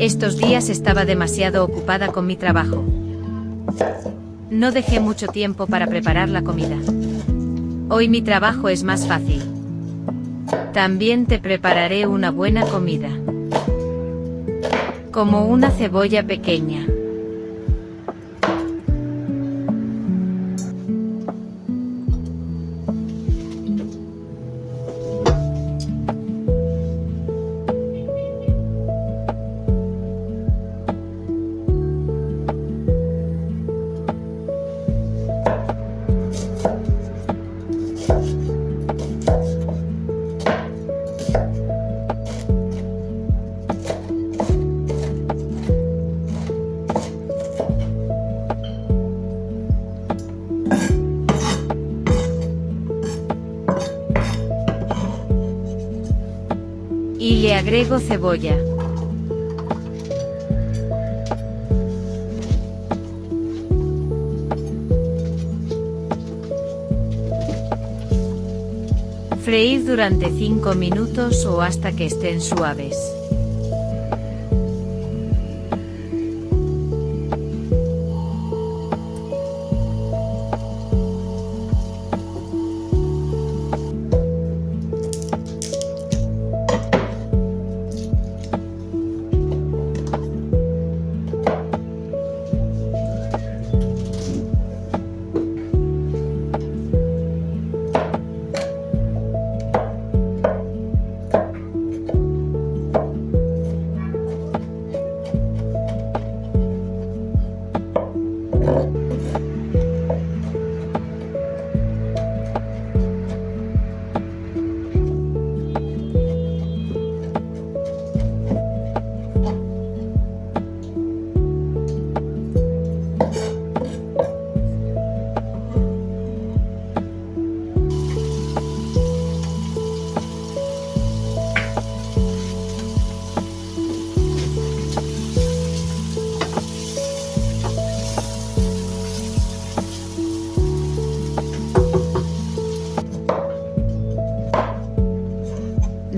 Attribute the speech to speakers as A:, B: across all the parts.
A: Estos días estaba demasiado ocupada con mi trabajo. No dejé mucho tiempo para preparar la comida. Hoy mi trabajo es más fácil. También te prepararé una buena comida. Como una cebolla pequeña. Y le agrego cebolla. Freír durante 5 minutos o hasta que estén suaves.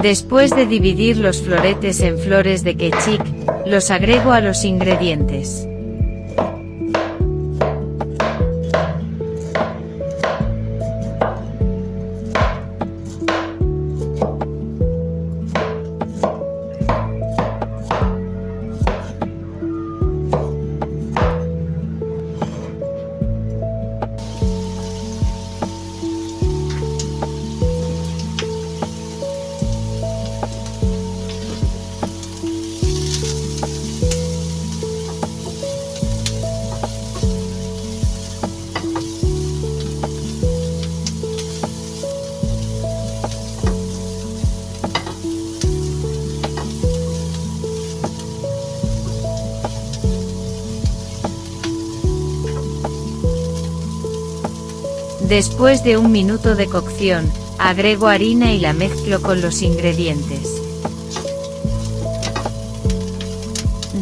A: Después de dividir los floretes en flores de kechik, los agrego a los ingredientes. Después de 1 minuto de cocción, agrego harina y la mezclo con los ingredientes.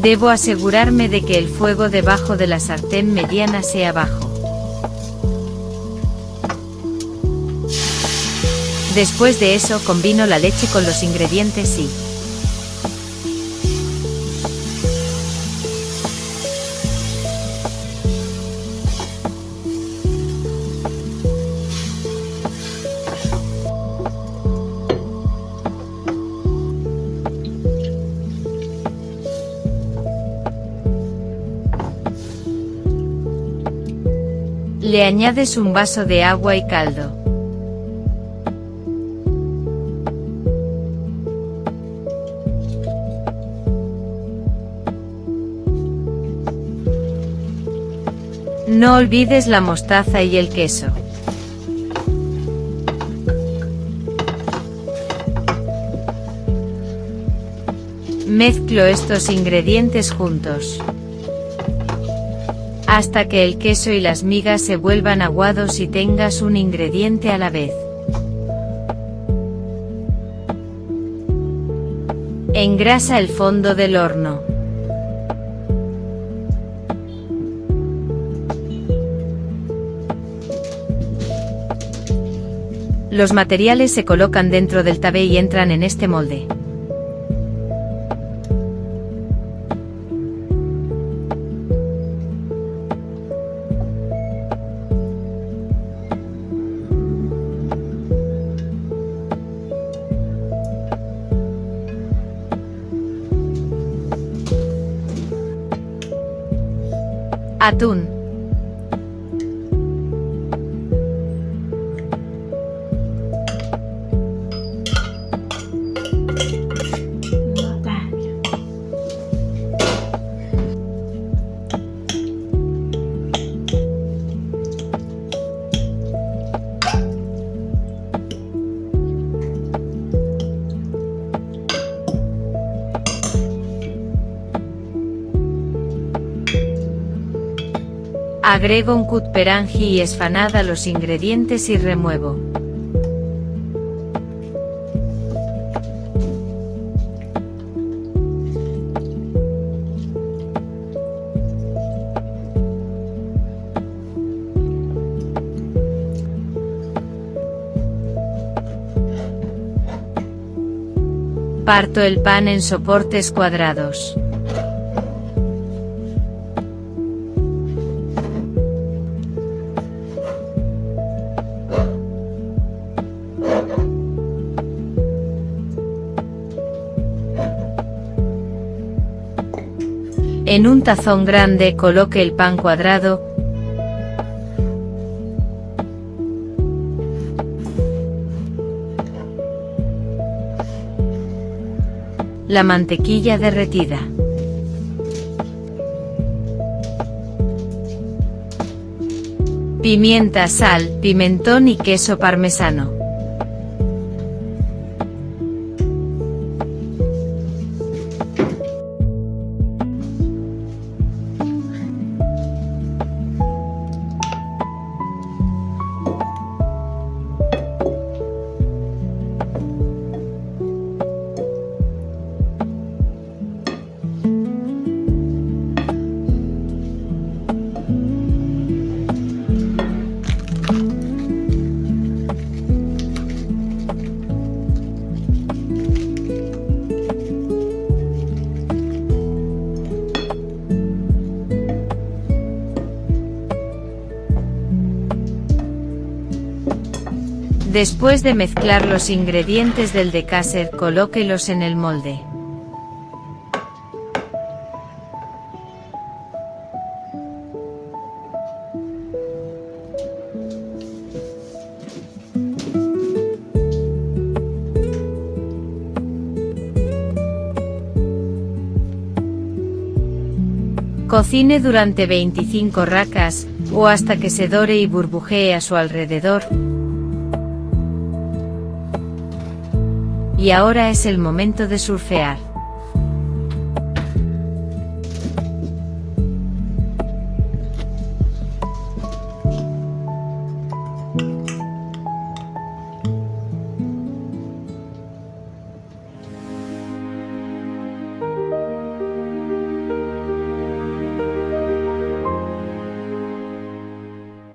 A: Debo asegurarme de que el fuego debajo de la sartén mediana sea bajo. Después de eso combino la leche con los ingredientes y le añades un vaso de agua y caldo. No olvides la mostaza y el queso. Mezclo estos ingredientes juntos, hasta que el queso y las migas se vuelvan aguados y tengas un ingrediente a la vez. Engrasa el fondo del horno. Los materiales se colocan dentro del tabé y entran en este molde. Atún.
B: No tak.
A: Agrego un cutperangi y esfanad a los ingredientes y remuevo. Parto el pan en soportes cuadrados. En un tazón grande coloque el pan cuadrado, la mantequilla derretida, pimienta, sal, pimentón y queso parmesano. Después de mezclar los ingredientes del decasser, colóquelos en el molde. Cocine durante 25 racas, o hasta que se dore y burbujee a su alrededor. Y ahora es el momento de surfear.